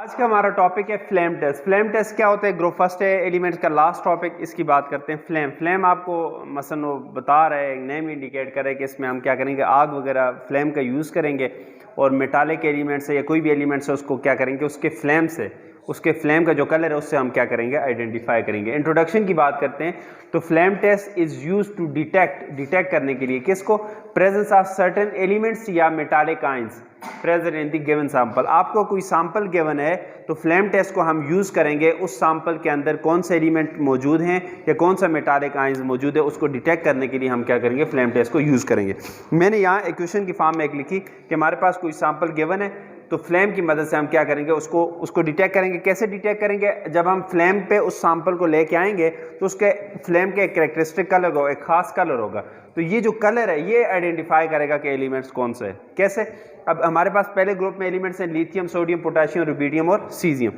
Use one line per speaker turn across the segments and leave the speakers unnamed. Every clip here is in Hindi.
आज का हमारा टॉपिक है फ्लेम टेस्ट। फ्लेम टेस्ट क्या होता है? ग्रुप फर्स्ट है एलिमेंट्स का लास्ट टॉपिक, इसकी बात करते हैं। फ्लेम आपको मसलन वो बता रहा है, नेम इंडिकेट कर रहा है कि इसमें हम क्या करेंगे, आग वगैरह फ्लेम का यूज़ करेंगे और मेटालिक एलिमेंट्स है या कोई भी एलिमेंट्स है उसको क्या करेंगे, उसके फ्लेम का जो कलर है उससे हम क्या करेंगे, आइडेंटिफाई करेंगे। इंट्रोडक्शन की बात करते हैं तो flame test is used to detect करने के लिए किसको, प्रेजेंस ऑफ सर्टेन एलिमेंट्स या metallic ions present in the given sample. आपको कोई सैंपल गिवन है तो फ्लेम टेस्ट को हम यूज करेंगे उस सैंपल के अंदर कौन से एलिमेंट मौजूद हैं या कौन सा मेटालिक आयंस मौजूद है, उसको डिटेक्ट करने के लिए हम क्या करेंगे, फ्लेम टेस्ट को यूज करेंगे। मैंने यहाँ इक्वेशन की फॉर्म में एक लिखी कि हमारे पास कोई सैंपल गिवन है तो फ्लेम की मदद से हम क्या करेंगे, उसको डिटेक्ट करेंगे। कैसे डिटेक्ट करेंगे? जब हम फ्लेम पे उस सैंपल को लेके आएंगे तो उसके फ्लेम के एक कैरेक्टरिस्टिक कलर होगा, एक खास कलर होगा, तो ये जो कलर है ये आइडेंटिफाई करेगा कि एलिमेंट्स कौन से है। कैसे? अब हमारे पास पहले ग्रुप में एलिमेंट्स हैं लिथियम, सोडियम, पोटेशियम, रुबिडियम और सीजियम।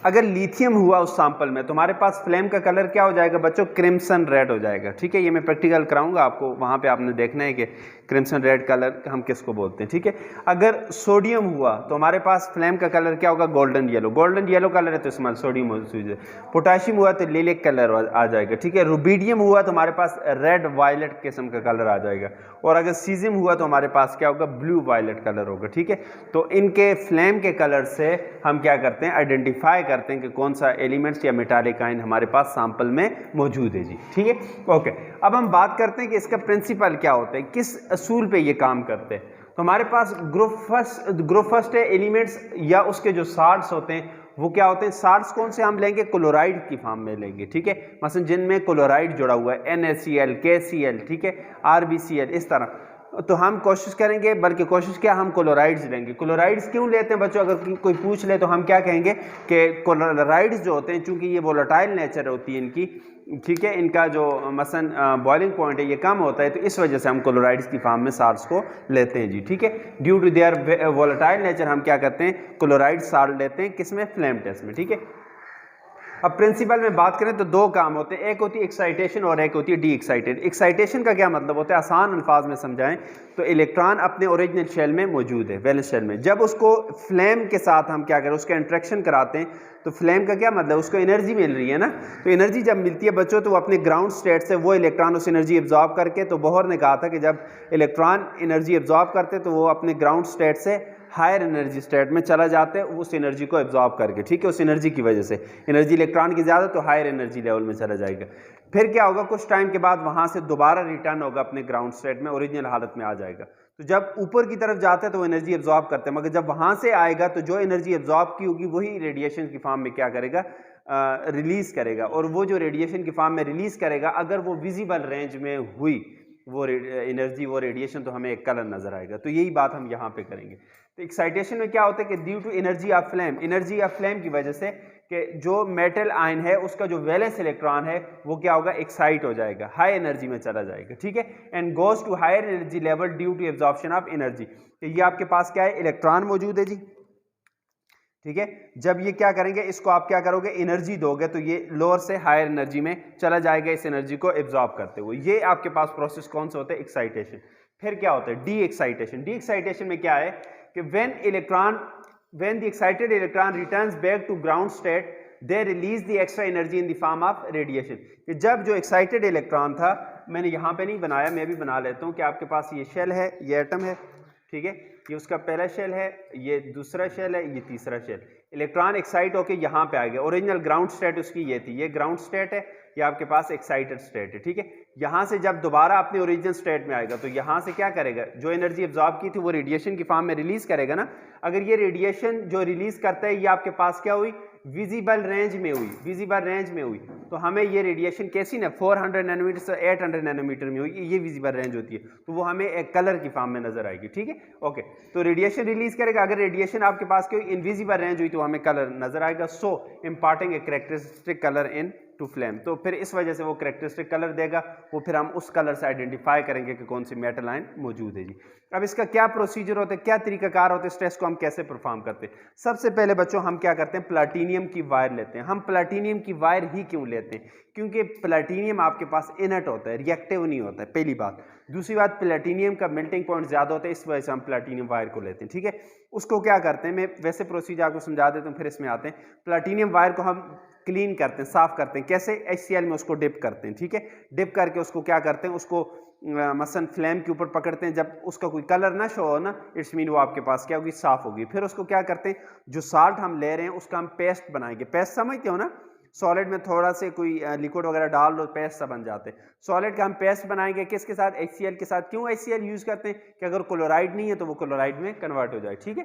अगर लिथियम हुआ उस सैंपल में तो हमारे पास फ्लेम का कलर क्या हो जाएगा बच्चों, क्रिम्सन रेड हो जाएगा। ठीक है, ये मैं प्रैक्टिकल कराऊंगा आपको, वहां पे आपने देखना है कि क्रिम्सन रेड कलर हम किसको बोलते हैं। ठीक है, अगर सोडियम हुआ तो हमारे पास फ्लेम का कलर क्या होगा, गोल्डन येलो कलर है तो इसमें सोडियम मौजूद है। पोटेशियम हुआ तो लिलिक कलर आ जाएगा। ठीक है, रुबिडियम हुआ तो हमारे पास रेड वायलेट किस्म का कलर आ जाएगा, और अगर सीजियम हुआ तो हमारे पास क्या होगा, ब्लू वायलेट कलर होगा। ठीक है, तो इनके फ्लेम के कलर से हम क्या करते हैं, आइडेंटिफाई करते हैं कि कौन सा एलिमेंट्स या मेटालिक आयन हमारे पास सैंपल में मौजूद है जी। ठीक है, ओके। अब हम बात करते हैं कि इसका प्रिंसिपल क्या होता है, किस असूल पे ये काम करते हैं। तो हमारे पास ग्रुप फर्स्ट है एलिमेंट्स या उसके जो साल्ट्स होते हैं वो क्या होते हैं, साल्ट्स कौन से हम लेंगे, क्लोराइड की फॉर्म में लेंगे। ठीक है, मसलन जिनमें क्लोराइड जुड़ा हुआ है, NaCl, KCl, ठीक है, RbCl, इस तरह। तो हम कोशिश करेंगे, बल्कि कोशिश क्या, हम क्लोराइड्स लेंगे। क्लोराइड्स क्यों लेते हैं बच्चों, अगर कोई पूछ ले तो हम क्या कहेंगे कि क्लोराइड्स जो होते हैं चूंकि ये वोलेटाइल नेचर होती है इनकी, ठीक है, इनका जो मसलन बॉइलिंग पॉइंट है ये कम होता है, तो इस वजह से हम क्लोराइड्स की फॉर्म में साल्ट्स को लेते हैं जी। ठीक है, due to their volatile nature हम क्या करते हैं, क्लोराइड साल्ट लेते हैं, किसमें, फ्लेम टेस्ट में। ठीक है, अब प्रिंसिपल में बात करें तो दो काम होते हैं, एक होती है एक्साइटेशन और एक होती है डी एक्साइटेड। एक्साइटेशन का क्या मतलब होता है, आसान अल्फाज में समझाएं तो इलेक्ट्रॉन अपने ओरिजिनल शेल में मौजूद है, वैलेंस शेल में। जब उसको फ्लेम के साथ हम क्या करें, उसका इंट्रैक्शन कराते हैं तो फ्लेम का क्या मतलब, उसको एनर्जी मिल रही है ना। तो एनर्जी जब मिलती है बच्चों तो वो अपने ग्राउंड स्टेट से वो इलेक्ट्रॉन उस एनर्जी एब्जॉर्ब करके, तो बोहर ने कहा था कि जब इलेक्ट्रॉन एनर्जी एब्जॉर्ब करते तो वो अपने ग्राउंड स्टेट से हायर एनर्जी स्टेट में चला जाता है उस एनर्जी को एब्जॉर्ब करके। ठीक है, उस एनर्जी की वजह से, एनर्जी इलेक्ट्रॉन की ज़्यादा तो हायर एनर्जी लेवल में चला जाएगा। फिर क्या होगा, कुछ टाइम के बाद वहाँ से दोबारा रिटर्न होगा अपने ग्राउंड स्टेट में, ओरिजिनल हालत में आ जाएगा। तो जब ऊपर की तरफ जाता है तो वो एनर्जी एब्जॉर्ब करते हैं, मगर जब वहाँ से आएगा तो जो एनर्जी एब्जॉर्ब की होगी वही रेडिएशन की फॉर्म में क्या करेगा, रिलीज़ करेगा। और वो जो रेडिएशन की फॉर्म में रिलीज़ करेगा, अगर वो विजिबल रेंज में हुई वो एनर्जी, वो रेडिएशन, तो हमें एक कलर नजर आएगा। तो यही बात हम यहाँ पे करेंगे। तो एक्साइटेशन में क्या होता है कि due to energy of flame की वजह से कि जो मेटल आयन है उसका जो वैलेंस इलेक्ट्रॉन है वो क्या होगा, एक्साइट हो जाएगा, हाई एनर्जी में चला जाएगा। ठीक है, and goes to higher energy level due to absorption of energy. तो ये आपके पास क्या है, इलेक्ट्रॉन मौजूद है जी। ठीक है, जब ये क्या करेंगे, इसको आप क्या करोगे, एनर्जी दोगे तो ये लोअर से हायर एनर्जी में चला जाएगा, इस एनर्जी को एब्जॉर्ब करते हुए। ये आपके पास प्रोसेस कौन सा होता है, एक्साइटेशन। फिर क्या होता है, डी एक्साइटेशन। डी एक्साइटेशन में क्या है कि when the excited electron returns back to ground state they release the extra energy in the form of radiation। कि जब जो एक्साइटेड इलेक्ट्रॉन था, मैंने यहाँ पे नहीं बनाया, मैं भी बना लेता हूँ कि आपके पास ये शेल है, ये एटम है, ठीक है, ये उसका पहला शेल है, ये दूसरा शेल है, ये तीसरा शेल। इलेक्ट्रॉन एक्साइट होके यहाँ पे आ गया, ओरिजिनल ग्राउंड स्टेट उसकी ये थी, ये ग्राउंड स्टेट है, ये आपके पास एक्साइटेड स्टेट है। ठीक है, यहाँ से जब दोबारा अपने ओरिजिनल स्टेट में आएगा तो यहाँ से क्या करेगा, जो एनर्जी एब्जॉर्ब की थी वो रेडिएशन की फॉर्म में रिलीज करेगा ना। अगर ये रेडिएशन जो रिलीज करता है ये आपके पास क्या हुई, विजिबल रेंज में हुई, तो हमें ये रेडिएशन कैसी ना 400 नैनोमीटर से 800 नैनोमीटर में हुई, ये विजिबल रेंज होती है, तो वो हमें एक कलर की फॉर्म में नजर आएगी। ठीक है, ओके। तो रेडिएशन रिलीज करेगा, अगर रेडिएशन आपके पास कोई इनविजिबल रेंज हुई तो हमें कलर नजर आएगा, so imparting a characteristic colour into flame, तो फिर इस वजह से वो करेक्टरिस्टिक कलर देगा, वो फिर हम उस कलर से आइडेंटिफाई करेंगे कि कौन सी मेटल आयन मौजूद है जी। अब इसका क्या प्रोसीजर होता है, क्या तरीकाकार होते हैं, इस टेस्ट को हम कैसे परफॉर्म करते हैं। सबसे पहले बच्चों हम क्या करते हैं, प्लाटीनियम की वायर लेते हैं। हम प्लाटीनियम की वायर ही क्यों लेते हैं, क्योंकि प्लाटीनियम आपके पास इनर्ट होता है, रिएक्टिव नहीं होता है, पहली बात। दूसरी बात, प्लेटिनियम का मेल्टिंग पॉइंट ज़्यादा होता है, इस वजह से हम प्लेटिनियम वायर को लेते हैं, ठीक है। उसको क्या करते हैं, मैं वैसे प्रोसीजर आपको समझा देता हूँ, फिर इसमें आते हैं। प्लेटिनियम वायर को हम क्लीन करते हैं, साफ करते हैं, कैसे, HCl में उसको डिप करते हैं, ठीक है। डिप करके उसको क्या करते हैं, उसको मसलन फ्लेम के ऊपर पकड़ते हैं, जब उसका कोई कलर ना शो हो ना, इट्स मीन वो आपके पास क्या होगी, साफ होगी। फिर उसको क्या करते हैं, जो साल्ट हम ले रहे हैं उसका हम पेस्ट बनाएंगे। पेस्ट समझते हो ना, सॉलिड में थोड़ा से कोई लिक्विड वगैरह डाल लो, पेस्ट सा बन जाते हैं। सॉलिड का हम पेस्ट बनाएंगे किसके साथ, HCl के साथ। क्यों HCl यूज करते हैं, कि अगर क्लोराइड नहीं है तो वो क्लोराइड में कन्वर्ट हो जाए, ठीक है।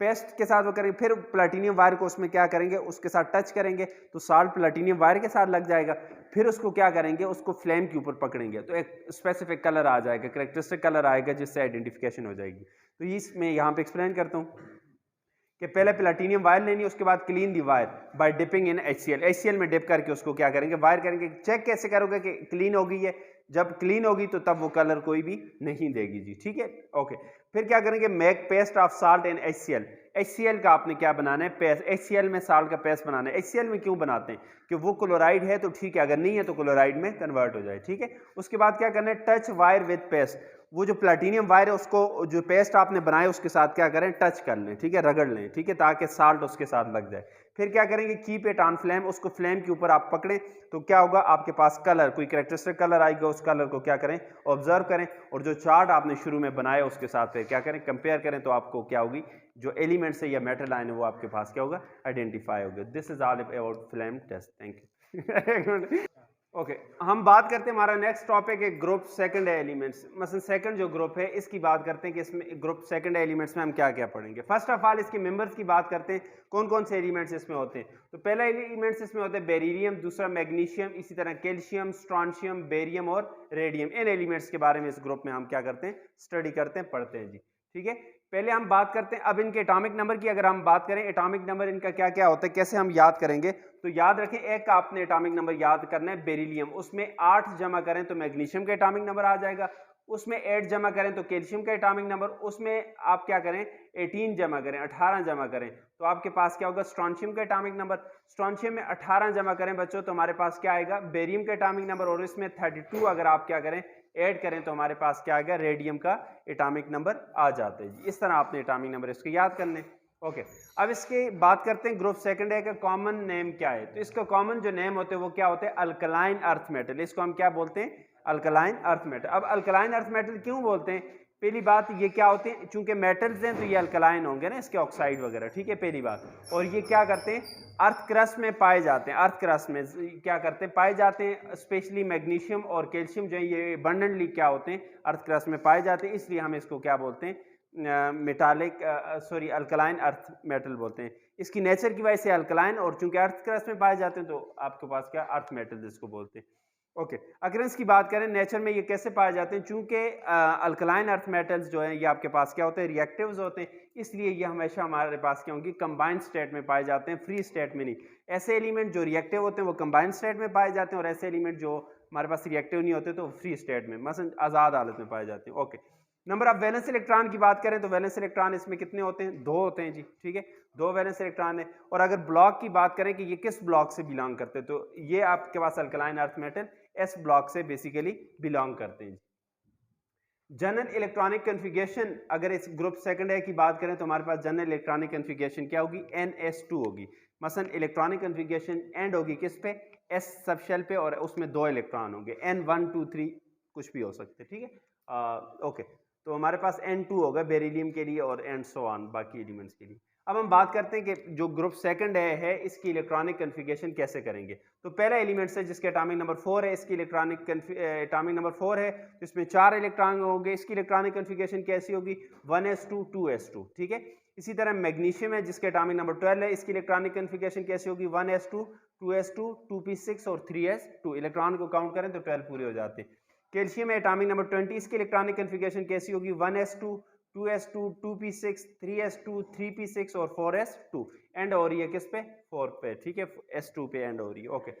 पेस्ट के साथ वो करेंगे, फिर प्लेटिनियम वायर को उसमें क्या करेंगे, उसके साथ टच करेंगे तो साल्ट प्लेटिनियम वायर के साथ लग जाएगा। फिर उसको क्या करेंगे, उसको फ्लेम के ऊपर पकड़ेंगे तो एक स्पेसिफिक कलर आ जाएगा, करेक्टरिस्टिक कलर आएगा, जिससे आइडेंटिफिकेशन हो जाएगी। तो ये मैं यहाँ पे एक्सप्लेन करता हूँ कि पहले प्लेटिनियम वायर लेनी है, उसके बाद clean the wire by dipping in HCl। HCl में डिप करके उसको क्या करेंगे, वायर करेंगे। चेक कैसे करोगे कि क्लीन हो गई है, जब क्लीन होगी तो तब वो कलर कोई भी नहीं देगी जी, ठीक है, ओके। फिर क्या करेंगे, make paste of salt in HCl। HCl का आपने क्या बनाना है, पेस्ट। HCl में साल्ट का पेस्ट बनाना है। HCl में क्यों बनाते हैं, कि वो क्लोराइड है तो ठीक है, अगर नहीं है तो क्लोराइड में कन्वर्ट हो जाए, ठीक है। उसके बाद क्या करना है, टच वायर विद पेस्ट। वो जो प्लेटिनियम वायर है उसको, जो पेस्ट आपने बनाया उसके साथ क्या करें, टच कर लें, ठीक है, रगड़ लें, ठीक है, ताकि साल्ट उसके साथ लग जाए। फिर क्या करेंगे, कीप इट ऑन फ्लेम, उसको फ्लेम के ऊपर आप पकड़ें तो क्या होगा, आपके पास कलर, कोई कैरेक्टरिस्टिक कलर आएगा, उस कलर को क्या करें, ऑब्जर्व करें, और जो चार्ट आपने शुरू में बनाया उसके साथ फिर क्या करें, कंपेयर करें, तो आपको क्या होगी, जो एलिमेंट्स है या मेटल आयन है वो आपके पास क्या होगा, आइडेंटिफाई होगा। This is all about flame test, thank you. Okay हम बात करते हैं, हमारा नेक्स्ट टॉपिक है ग्रुप सेकंड एलिमेंट्स। मतलब सेकंड जो ग्रुप है इसकी बात करते हैं कि इसमें ग्रुप सेकंड एलिमेंट्स में हम क्या क्या पढ़ेंगे। फर्स्ट ऑफ ऑल इसके मेंबर्स की बात करते हैं, कौन कौन से एलिमेंट्स इसमें होते हैं। तो पहला एलिमेंट्स इसमें होते हैं बेरिलियम, दूसरा मैग्नीशियम, इसी तरह कैल्शियम, स्ट्रॉन्शियम, बेरियम और रेडियम। इन एलिमेंट्स के बारे में इस ग्रुप में हम क्या करते हैं, स्टडी करते हैं, पढ़ते हैं जी, ठीक है। पहले हम बात करते हैं अब इनके एटॉमिक नंबर की। अगर हम बात करें एटॉमिक नंबर इनका क्या क्या होता है, कैसे हम याद करेंगे, तो याद रखें, एक का आपने एटॉमिक नंबर याद करना है बेरिलियम, उसमें 8 जमा करें तो मैग्नीशियम का एटॉमिक नंबर आ जाएगा, उसमें 8 जमा करें तो कैल्शियम का एटॉमिक नंबर, उसमें आप क्या करें 18 जमा करें, 18 जमा करें तो आपके पास क्या होगा, स्ट्रॉन्शियम का एटॉमिक नंबर। स्ट्रॉन्शियम में 18 जमा करें बच्चों तो हमारे पास क्या आएगा, बेरियम का एटॉमिक नंबर, और इसमें 32 अगर आप क्या करें ऐड करें तो हमारे पास क्या आएगा, रेडियम का एटॉमिक नंबर आ जाता है। इस तरह आपने एटॉमिक नंबर इसको याद कर लें, ओके। अब इसके बात करते हैं ग्रुप सेकंड है का कॉमन नेम क्या है। तो इसका कॉमन जो नेम होते हैं वो क्या होते हैं, अल्कलाइन अर्थ मेटल। इसको हम क्या बोलते हैं, अल्कलाइन अर्थ मेटल। अब अल्कलाइन अर्थ मेटल क्यों बोलते हैं, पहली बात ये क्या होते हैं, चूंकि मेटल्स हैं तो ये अल्कलाइन होंगे ना, इसके ऑक्साइड वगैरह, ठीक है, पहली बात। और ये क्या करते हैं, अर्थ क्रस्ट में पाए जाते हैं, अर्थ क्रस्ट में क्या करते हैं, पाए जाते हैं। स्पेशली मैग्नीशियम और कैल्शियम जो है ये अबंडेंटली क्या होते हैं, अर्थ क्रस्ट में पाए जाते हैं, इसलिए हम इसको क्या बोलते हैं, अल्कलाइन अर्थ मेटल बोलते हैं। इसकी नेचर की वजह से अल्कलाइन, और चूंकि अर्थ क्रस्ट में पाए जाते हैं तो आपके पास क्या, अर्थ मेटल जिसको बोलते हैं, ओके। अकरेंस की बात करें, नेचर में ये कैसे पाए जाते हैं, चूंकि अल्कलाइन अर्थ मेटल्स जो हैं ये आपके पास क्या होते हैं, रिएक्टिव्स होते हैं, इसलिए ये हमेशा हमारे पास क्या होंगी, कंबाइंड स्टेट में पाए जाते हैं, फ्री स्टेट में नहीं। ऐसे एलिमेंट जो रिएक्टिव होते हैं वो कंबाइंड स्टेट में पाए जाते हैं, और ऐसे एलिमेंट जो हमारे पास रिएक्टिव नहीं होते तो फ्री स्टेट में, मसलन आज़ाद हालत में पाए जाते हैं, okay. Number of valence electron की बात करें तो वैलेंस इलेक्ट्रॉन इसमें कितने होते हैं, 2 होते हैं जी, ठीक है, 2 वैलेंस इलेक्ट्रॉन है। और अगर ब्लॉक की बात करें कि ये किस ब्लॉक से बिलोंग करते हैं, तो ये आपके पास alkaline earth metal S block से बेसिकली बिलोंग करते हैं। जनरल इलेक्ट्रॉनिक कन्फिगरेशन, अगर इस ग्रुप सेकंड है की बात करें तो हमारे पास जनरल इलेक्ट्रॉनिक कन्फिगरेशन क्या होगी, NS2 होगी। मसलन इलेक्ट्रॉनिक कन्फिगरेशन एंड होगी किस पे, S सब शेल पे, और उसमें 2 इलेक्ट्रॉन होंगे, N1 2 3 कुछ भी हो सकते, ठीक है, ओके। तो हमारे पास N2 होगा बेरिलियम के लिए, और एंड सो ऑन बाकी एलिमेंट्स के लिए। अब हम बात करते हैं कि जो ग्रुप सेकंड है इसकी इलेक्ट्रॉनिक कन्फिगरेशन कैसे करेंगे। तो पहला एलिमेंट है जिसके एटॉमिक नंबर 4 है, इसकी इलेक्ट्रॉनिक एटॉमिक नंबर 4 है, इसमें 4 इलेक्ट्रॉन होंगे। इसकी इलेक्ट्रॉनिक कन्फिगरेशन कैसी होगी, 1s2 2s2, ठीक है। इसी तरह मैग्नीशियम है जिसके एटॉमिक नंबर 12 है, इसकी इलेक्ट्रॉनिक कन्फिगरेशन कैसी होगी, 1s2 2s2 2p6 और 3s2। इलेक्ट्रॉन को काउंट करें तो 12 पूरे हो जाते हैं। कैल्शियम है एटॉमिक नंबर 20, इसकी इलेक्ट्रॉनिक कन्फिगरेशन कैसी होगी, 1s2 2s2 2p6 3s2 3p6 और 4s2। एंड हो रही है किस पे, 4 पे, ठीक है, s2 पे एंड हो रही है, ओके।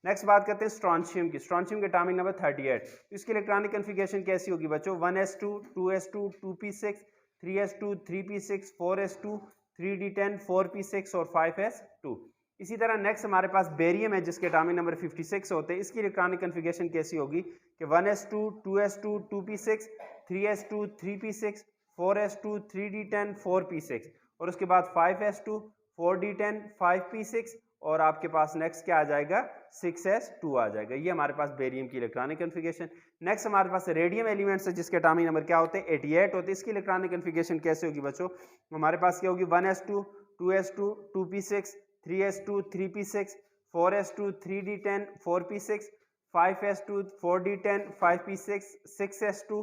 नेक्स्ट बात करते हैं स्ट्रॉन्शियम की। स्ट्रॉन्शियम के एटॉमिक नंबर 38। तो इसकी इलेक्ट्रॉनिक कन्फिगरेशन कैसी होगी बच्चों? 1s2 2s2 2p6 3s2 3p6 4s2 3d10 4p6 और 5s2। इसी तरह नेक्स्ट हमारे पास बेरियम है जिसके एटॉमिक नंबर 56 होते हैं। इसकी इलेक्ट्रॉनिक कन्फिगरेशन कैसी होगी कि 1s2 2s2 2p6 3s2 3p6 4s2 3d10 4p6 और उसके बाद 5s2 4d10 5p6 और आपके पास नेक्स्ट क्या आ जाएगा? 6s2 आ जाएगा। ये हमारे पास बेरियम की इलेक्ट्रॉनिक कन्फिगरेशन। नेक्स्ट हमारे पास रेडियम एलिमेंट्स है जिसके एटॉमिक नंबर क्या होते हैं? 88 होते हैं। इसकी इलेक्ट्रॉनिक कन्फिगरेशन कैसे होगी बच्चों? हमारे पास क्या होगी? 1s2 2s2 2p6 3s2 3p6 4s2 3d10 4p6 5s2 4d10 5p6 6s2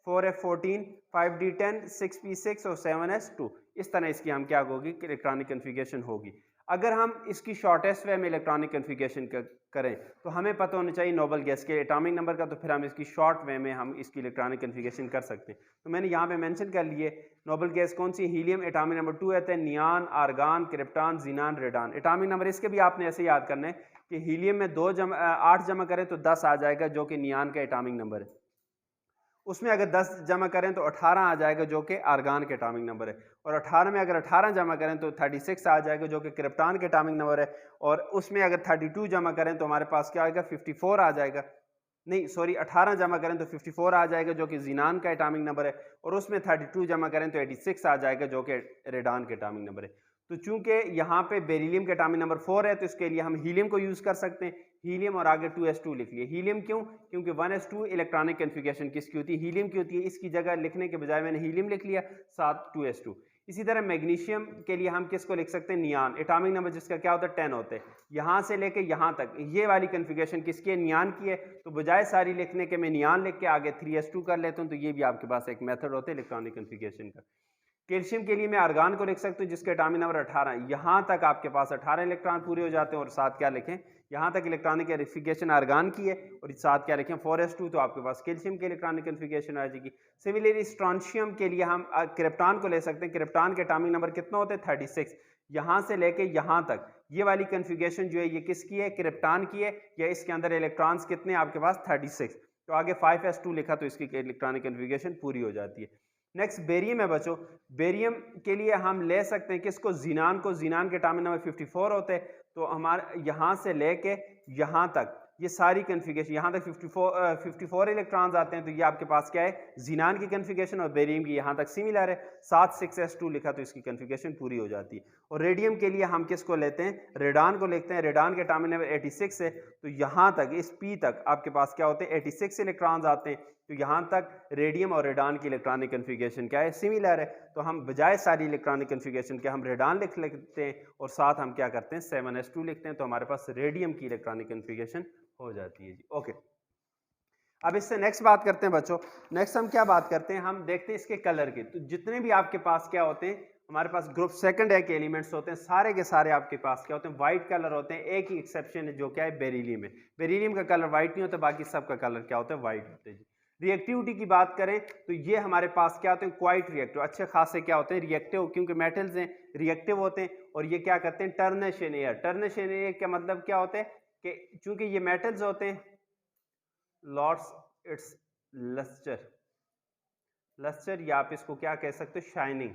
4f14 5d10 6p6 और 7s2। इस तरह इसकी हम क्या होगी? इलेक्ट्रॉनिक कन्फिगरेशन होगी। अगर हम इसकी शॉर्टेस्ट वे में इलेक्ट्रॉनिक कन्फिगरेशन करें तो हमें पता होना चाहिए नोबल गैस के एटॉमिक नंबर का, तो फिर हम इसकी शॉर्ट वे में हम इसकी इलेक्ट्रॉनिक कन्फिगरेशन कर सकते हैं। तो मैंने यहाँ पे मेंशन कर लिए नोबल गैस कौन सी? हीलियम एटॉमिक नंबर 2 रहते हैं, नियान, argon, krypton, xenon, radon. Atomic number इसके भी आपने ऐसे याद करना है कि हीलियम में 8 जमा करें तो 10 आ जाएगा जो कि नियान का एटॉमिक नंबर है। उसमें अगर 10 जमा करें तो 18 आ जाएगा जो कि आर्गान के एटॉमिक नंबर है। और 18 में अगर 18 जमा करें तो 36 आ जाएगा जो कि क्रिप्टॉन के एटॉमिक नंबर है। और उसमें अगर 32 जमा करें तो हमारे पास क्या आएगा? 54 आ जाएगा। नहीं सॉरी, 18 जमा करें तो 54 आ जाएगा जो कि जीनान का एटॉमिक नंबर है। और उसमें 32 जमा करें तो 86 आ जाएगा जो कि रेडान के एटॉमिक नंबर है। तो चूंकि यहाँ पे बेरिलियम के एटॉमिक नंबर 4 है तो इसके लिए हम हीलियम को यूज कर सकते हैं। हीलियम और आगे 2s2 लिख लिए। हीलियम क्यों? क्योंकि 1s2 इलेक्ट्रॉनिक कन्फिगरेशन किसकी होती है? हीलियम की होती है। इसकी जगह लिखने के बजाय मैंने हीलियम लिख लिया, साथ 2s2। इसी तरह मैग्नीशियम के लिए हम किसको लिख सकते हैं? नियान। एटॉमिक नंबर जिसका क्या होता है? 10 होते हैं। यहाँ से लेके यहाँ तक ये वाली कन्फिगरेशन किसकी है? नियान की है। तो बजाय सारी लिखने के मैं नियान लिख के आगे 3s2 कर लेता हूँ। तो ये भी आपके पास एक मेथड होता है इलेक्ट्रॉनिक कन्फिगरेशन का। कैल्शियम के लिए मैं आर्गान को लिख सकता हूँ जिसके एटॉमिक नंबर 18। यहाँ तक आपके पास 18 इलेक्ट्रॉन पूरे हो जाते हैं। और साथ क्या लिखें? यहाँ तक इलेक्ट्रॉनिक कन्फिगरेशन आर्गान की है और साथ क्या लिखें? 4s2। तो आपके पास कैल्शियम की इलेक्ट्रॉनिक कन्फिगरेशन आ जाएगी। सिमिलरली स्ट्रॉन्शियम के लिए हम क्रिप्टॉन को ले सकते हैं। क्रिप्टॉन के एटॉमिक नंबर कितना होते हैं? 36। यहाँ से लेके यहाँ तक ये वाली कन्फिगरेशन जो है ये किसकी है? क्रिप्टॉन की है। या इसके अंदर इलेक्ट्रॉन्स कितने आपके पास? 36। तो आगे 5s2 लिखा तो इसकी इलेक्ट्रॉनिक कन्फिगरेशन पूरी हो जाती है। नेक्स्ट बेरियम है बच्चों। बेरियम के लिए हम ले सकते हैं किसको? जीनान को। जीनान के एटॉमिक नंबर 54 होते हैं। तो हमारे यहाँ से लेके यहाँ तक ये सारी कन्फिगरेशन यहाँ तक 54 इलेक्ट्रॉन्स आते हैं। तो ये आपके पास क्या है? जीनान की कन्फिगरेशन और बेरियम की यहाँ तक सिमिलर है। साथ 6s2 लिखा तो इसकी कन्फिगरेशन पूरी हो जाती है। और रेडियम के लिए हम किसको लेते हैं? रेडान को लेते हैं। रेडान के एटॉमिक नंबर 86 है। तो यहाँ तक इस P तक आपके पास क्या होते हैं? 86 इलेक्ट्रॉन्स आते हैं। तो यहाँ तक रेडियम और रेडान की इलेक्ट्रॉनिक कन्फिगरेशन क्या है? सिमिलर है। तो हम बजाय सारी इलेक्ट्रॉनिक कन्फिगरेशन के हम रेडान लिख लेते हैं और साथ हम क्या करते हैं? 7s2 लिखते हैं। तो हमारे पास रेडियम की इलेक्ट्रॉनिक कन्फिगरेशन हो जाती है जी। ओके, अब इससे नेक्स्ट बात करते हैं बच्चों। नेक्स्ट हम क्या बात करते हैं? हम देखते हैं इसके कलर की। तो जितने भी आपके पास क्या होते हैं? हमारे पास ग्रुप सेकंड है के एलिमेंट्स होते हैं, सारे के सारे आपके पास क्या होते हैं? व्हाइट कलर होते हैं। एक ही एक्सेप्शन है जो क्या है? बेरिलियम है। बेरिलियम का कलर व्हाइट नहीं होता, बाकी सबका कलर क्या होता है? व्हाइट होते हैं जी। रिएक्टिविटी की बात करें तो ये हमारे पास क्या होते हैं? क्वाइट रिएक्टिव, अच्छे खासे क्या होते हैं? रिएक्टिव, क्योंकि मेटल्स हैं रिएक्टिव होते हैं। और ये क्या करते हैं? Tarnish in air. Tarnish in air का मतलब क्या होता है कि चूंकि ये मेटल्स होते हैं, लॉट्स इट्स लस्टर। लस्टर या आप इसको क्या कह सकते हो? शाइनिंग।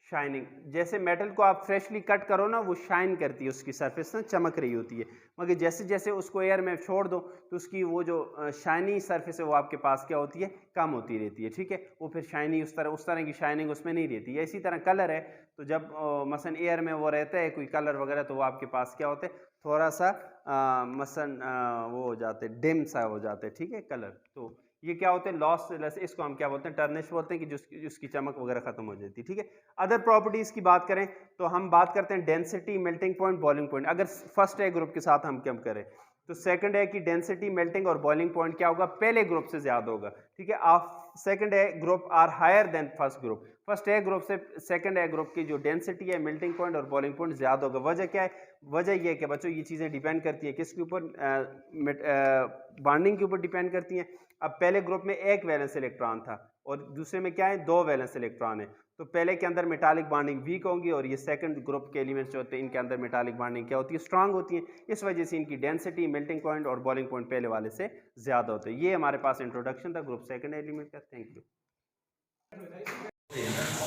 शाइनिंग, जैसे मेटल को आप फ्रेशली कट करो ना, वो शाइन करती है, उसकी सरफेस ना चमक रही होती है। मगर जैसे जैसे उसको एयर में छोड़ दो तो उसकी वो जो शाइनी सरफेस है वो आपके पास क्या होती है? कम होती रहती है। ठीक है, वो फिर शाइनी उस तरह की शाइनिंग उसमें नहीं रहती है। इसी तरह कलर है, तो जब मसलन एयर में वो रहता है कोई कलर वगैरह, तो वो आपके पास क्या होते हैं? थोड़ा सा मसलन वो हो जाते हैं, डिम सा हो जाते हैं। ठीक है, कलर। तो ये क्या होते हैं? लॉस। इसको हम क्या बोलते हैं? टर्निश बोलते हैं, कि जिसकी चमक वगैरह खत्म हो जाती है। ठीक है, अदर प्रॉपर्टीज की बात करें तो हम बात करते हैं density, melting point, boiling point. अगर फर्स्ट ए ग्रुप के साथ हम क्या करें तो सेकंड है कि डेंसिटी, मेल्टिंग और बॉइलिंग पॉइंट क्या होगा? पहले ग्रुप से ज्यादा होगा। ठीक है, आप second A group are higher than first group. First A group से सेकंड ए ग्रुप की जो डेंसिटी है, मेल्टिंग पॉइंट और बॉइलिंग पॉइंट ज्यादा होगा। वजह क्या है? वजह ये है कि बच्चों ये चीजें डिपेंड करती है किसके ऊपर? बॉन्डिंग के ऊपर डिपेंड करती हैं। अब पहले ग्रुप में एक वैलेंस इलेक्ट्रॉन था, और दूसरे में क्या है, 2 वैलेंस इलेक्ट्रॉन है। तो पहले के अंदर मेटालिक बॉन्डिंग वीक होंगी और ये सेकंड ग्रुप के एलिमेंट्स जो होते हैं इनके अंदर मेटालिक बॉन्डिंग क्या होती है, स्ट्रांग होती है। इस वजह से इनकी डेंसिटी, मेल्टिंग पॉइंट और बॉइलिंग पॉइंट पहले वाले से ज़्यादा होते हैं। ये हमारे पास इंट्रोडक्शन था ग्रुप सेकंड एलिमेंट का। Thank you.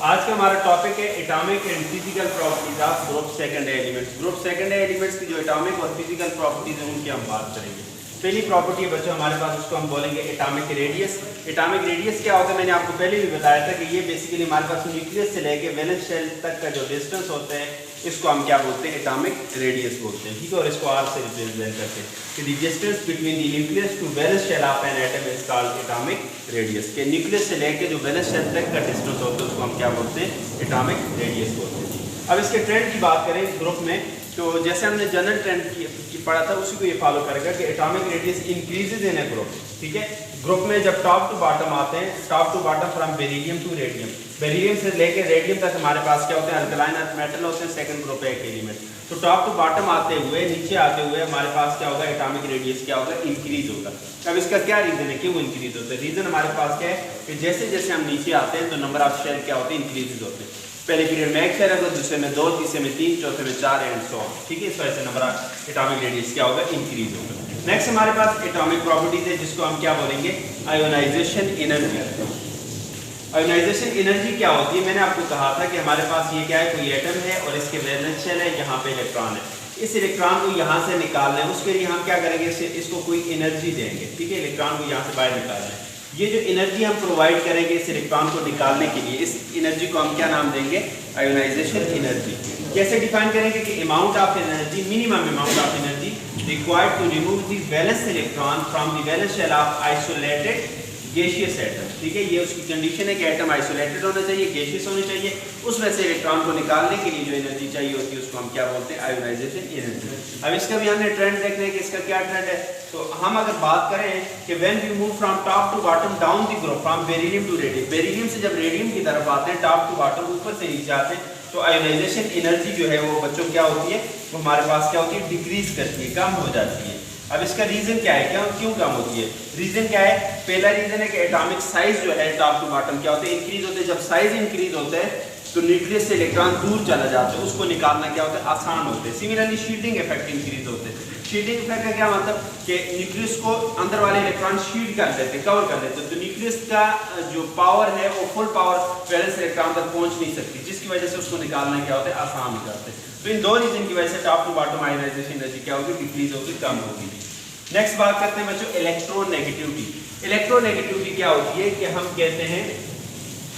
आज का हमारा टॉपिक है atomic and physical properties of group second elements. Group second elements की जो एटॉमिक और फिजिकल प्रॉपर्टीज हैं उनकी हम बात करेंगे। पहली प्रॉपर्टी है बच्चों हमारे पास, उसको हम बोलेंगे एटॉमिक रेडियस। एटॉमिक रेडियस क्या होता है, मैंने आपको पहले भी बताया था कि ये बेसिकली हमारे पास न्यूक्लियस से लेके वैलेंस शेल तक का जो डिस्टेंस होता है इसको हम क्या बोलते हैं, एटॉमिक रेडियस बोलते हैं, ठीक है। और इसको आर से रिप्रेजेंट करते हैं कि the distance between the nucleus to valence shell of an atom is called atomic radius. के न्यूक्लियस से लेके जो वैलेंस शेल तक का डिस्टेंस होता है उसको हम क्या बोलते हैं, एटॉमिक रेडियस बोलते हैं। अब इसके ट्रेंड की बात करें ग्रुप में, तो जैसे हमने जनरल ट्रेंड की पढ़ा था उसी को ये फॉलो करेगा कि एटॉमिक रेडियस इंक्रीजेज इन ए ग्रुप, ठीक है। ग्रुप में जब टॉप टू बॉटम आते हैं, top to bottom from beryllium to radium, beryllium से लेके रेडियम तक हमारे पास क्या होते हैं, अल्कलाइन अर्थ मेटल होते हैं, सेकंड ग्रुप है एक एलिमेंट। तो टॉप टू बॉटम आते हुए नीचे आते हुए हमारे पास क्या होगा, एटॉमिक रेडियस क्या होगा, इंक्रीज होगा। अब इसका क्या रीजन है, क्यों इंक्रीज होता है? रीजन हमारे पास क्या है कि जैसे जैसे हम नीचे आते हैं तो नंबर ऑफ शेल क्या होते हैं, इंक्रीजेज होते हैं। पहले पीरियड में 1 शेल होगा, दूसरे में 2, तीसरे में 3, चौथे में 4 एंड सो ऑन, ठीक है। इस वजह से नंबर ऑफ एटॉमिक रेडियस क्या होगा, इंक्रीज होगा। नेक्स्ट हमारे पास एटॉमिक प्रॉपर्टीज है जिसको हम क्या बोलेंगे, आयोनाइजेशन एनर्जी। आयोनाइजेशन एनर्जी क्या होती है, मैंने आपको कहा था कि हमारे पास ये क्या है, कोई एटम है और इसके वैलेंस शेल है, यहाँ पे इलेक्ट्रॉन है। इस इलेक्ट्रॉन को यहाँ से निकालना है, उसके लिए हम क्या करेंगे, इसको कोई एनर्जी देंगे, ठीक है। इलेक्ट्रॉन को यहाँ से बाहर निकालना है। ये जो एनर्जी हम प्रोवाइड करेंगे इस इलेक्ट्रॉन को निकालने के लिए, इस एनर्जी को हम क्या नाम देंगे, आयोनाइजेशन एनर्जी। कैसे डिफाइन करेंगे कि amount of energy, minimum amount of energy required to remove the valence electron from the valence shell of isolated gaseous atom, ठीक है। ये उसकी कंडीशन है कि एटम आइसोलेटेड होना चाहिए, गैसियस होनी चाहिए। उस वजह से इलेक्ट्रॉन को निकालने के लिए जो एनर्जी चाहिए होती है उसको हम क्या बोलते हैं, आयोनाइजेशन एनर्जी। अब इसका भी हमने ट्रेंड देखना है कि इसका क्या ट्रेंड है। तो हम अगर बात करें कि when we move from top to bottom down the group from beryllium to radium, beryllium से जब रेडियम की तरफ आते हैं, टॉप टू बॉटम ऊपर से नीचे आते हैं, तो आयोनाइजेशन एनर्जी जो है वो बच्चों क्या होती है, वो हमारे पास क्या होती है, डिक्रीज करती है, कम हो जाती है। अब इसका रीजन क्या है, क्यों कम होती है? रीजन क्या है? पहला रीजन है कि एटॉमिक साइज जो है टॉप टू बॉटम क्या होते हैं, इंक्रीज होते हैं। जब साइज इंक्रीज होता है तो न्यूक्लियस से इलेक्ट्रॉन दूर चला जाता है, उसको निकालना क्या होता है, आसान होता है। सिमिलरली शील्डिंग इफेक्ट इंक्रीज होते हैं। शील्डिंग इफेक्ट का क्या मतलब कि न्यूक्लियस को अंदर वाले इलेक्ट्रॉन शील्ड कर देते हैं, कवर कर देते हैं, तो न्यूक्लियस का जो पावर है वो फुल पावर वैलेंस इलेक्ट्रॉन तक पहुंच नहीं सकती, जिसकी वजह से उसको निकालना क्या होता है, आसान हो जाता है। तो इन दो रीजन की वजह से top to bottom ionization energy क्या होगी, डिक्रीज होगी, कम होगी। नेक्स्ट बात करते हैं बच्चों इलेक्ट्रोनेगेटिविटी। इलेक्ट्रोनेगेटिविटी क्या होती है कि हम कहते हैं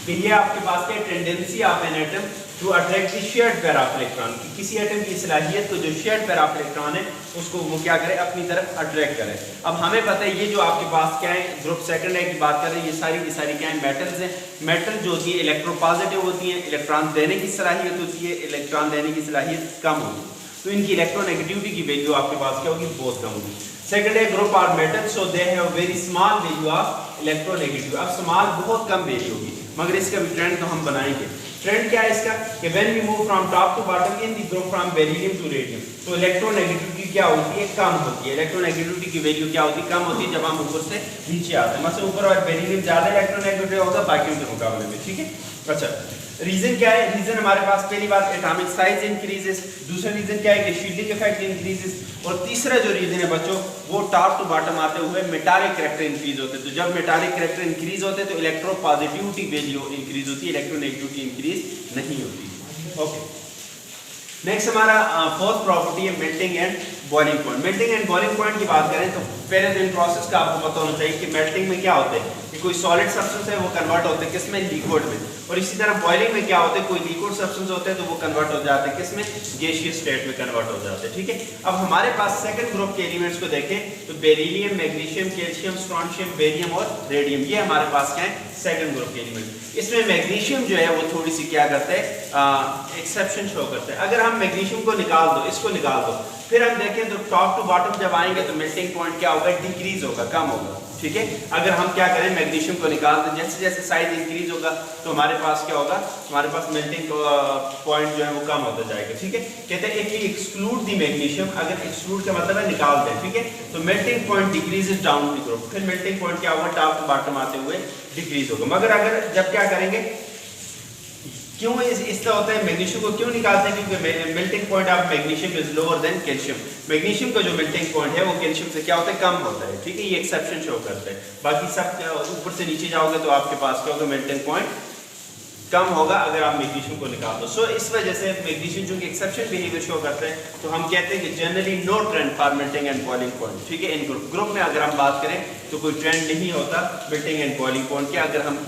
कि ये आपके पास क्या tendency of an atom to attract the shared pair of electron, कि किसी एटम की सलाहियत तो जो शेयर्ड पेयर ऑफ इलेक्ट्रॉन है उसको वो क्या करे, अपनी तरफ अट्रैक्ट करे। अब हमें पता है ये जो आपके पास क्या है, ग्रुप सेकंड है की बात कर रहे हैं, ये सारी की सारी क्या है, मेटल्स हैं। मेटल जो होती है इलेक्ट्रोपॉजिटिव होती है, इलेक्ट्रॉन देने की सलाहियत होती है, इलेक्ट्रॉन देने की सलाहियत कम होगी, तो इनकी इलेक्ट्रोनेगेटिविटी की वैल्यू आपके पास क्या होगी, बहुत कम होगी। सेकंड है group are metal, so they have very small value of electronegative. अब स्मॉल बहुत कम वैल्यू होगी, मगर इसका भी ट्रेंड तो हम बनाएंगे। ट्रेंड क्या है इसका कि when we move from top to bottom in the group from beryllium to radium, तो इलेक्ट्रोनेगेटिविटी क्या होती है, कम होती है। इलेक्ट्रोनेगेटिविटी की वैल्यू क्या होती है, कम होती है जब हम ऊपर से नीचे आते हैं। मतलब ऊपर और बेरिलियम ज्यादा इलेक्ट्रोनेगेटिव होगा बाकियों के मुकाबले में, ठीक है। अच्छा, रीजन क्या है? रीजन हमारे पास पहली बात एटॉमिक साइज इंक्रीजेस, दूसरा रीजन क्या है कि शील्डिंग इफेक्ट इंक्रीजेस, और तीसरा जो रीजन है बच्चों वो टॉप टू बॉटम आते हुए मेटालिक कैरेक्टर इंक्रीज होते हैं। तो जब मेटालिक कैरेक्टर इंक्रीज होते हैं तो इलेक्ट्रोपॉजिटिविटी वैल्यू इंक्रीज होती है, इलेक्ट्रोनेगेटिविटी इंक्रीज नहीं होती। ओके, नेक्स्ट हमारा फोर्थ प्रॉपर्टी है melting and boiling point. Melting and boiling point की बात करें तो पहले तो इन प्रोसेस का आपको पता होना चाहिए कि मेल्टिंग में क्या होता है कि कोई सॉलिड सब्सटेंस है वो कन्वर्ट होते हैं किसमें, लिक्विड में, और इसी तरह बॉइलिंग में क्या होता है कोई लिक्विड सब्सटेंस होते हैं तो वो कन्वर्ट हो जाते हैं किसमें, गैसियस स्टेट में कन्वर्ट हो जाते हैं, ठीक है। अब हमारे पास सेकंड ग्रुप के एलिमेंट्स को देखें तो beryllium, magnesium, calcium, strontium, barium और रेडियम, ये हमारे पास क्या है, सेकंड ग्रुप के एलिमेंट। इसमें मैग्नीशियम जो है वो थोड़ी सी क्या करता है, एक्सेप्शन शो करते हैं। अगर हम मैग्नीशियम को निकाल दो, इसको निकाल दो, फिर हम देखें तो टॉप टू बॉटम जब आएंगे तो मेल्टिंग पॉइंट क्या होगा, डिक्रीज होगा, कम होगा। ठीक है, अगर हम क्या करें मैग्नीशियम को निकाल दें, जैसे जैसे साइज इंक्रीज होगा तो हमारे पास क्या होगा, हमारे पास मेल्टिंग पॉइंट जो है वो कम होता जाएगा। ठीक है, कहते हैं if we exclude the magnesium, अगर एक्सक्लूड का मतलब है निकाल दें, ठीक है, तो melting point decreases down the group, फिर मेल्टिंग पॉइंट क्या होगा, टॉप टू बॉटम आते हुए डिक्रीज होगा। मगर अगर जब क्या करेंगे, क्यों इस तरह होता है, मैग्नीशियम को क्यों निकालते हैं, क्योंकि melting point of magnesium is lower than calcium. Magnesium का जो मेल्टिंग पॉइंट है वो कैल्शियम से क्या होता है, कम होता है। ठीक है, ये एक्सेप्शन शो करता है। बाकी सब ऊपर से नीचे जाओगे तो आपके पास क्या होगा, मेल्टिंग पॉइंट कम होगा अगर आप मैग्नीशियम को निकाल दो। सो इस वजह से मैग्नीशियम जो कि एक्सेप्शन बिहेवियर शो करते हैं, तो हम कहते हैं कि generally no trend for melting and boiling point. ठीक है, इन ग्रुप में अगर हम बात करें तो कोई ट्रेंड नहीं होता मेल्टिंग एंड बॉइलिंग पॉइंट के, अगर हम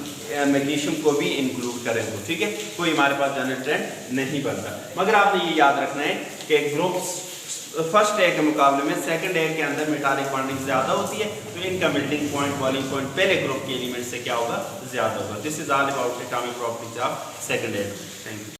मैग्नीशियम को भी इंक्लूड करें तो। ठीक है, कोई हमारे पास जनरल ट्रेंड नहीं बनता। मगर आपने ये याद रखना है कि ग्रुप्स फर्स्ट डे के मुकाबले में सेकंड डे के अंदर मेटालिक बॉन्डिंग ज़्यादा होती है, तो इनका मेल्टिंग पॉइंट बॉइलिंग पॉइंट पहले ग्रुप के एलिमेंट से क्या होगा, ज़्यादा होगा। This is all about atomic properties of second day. Thank you.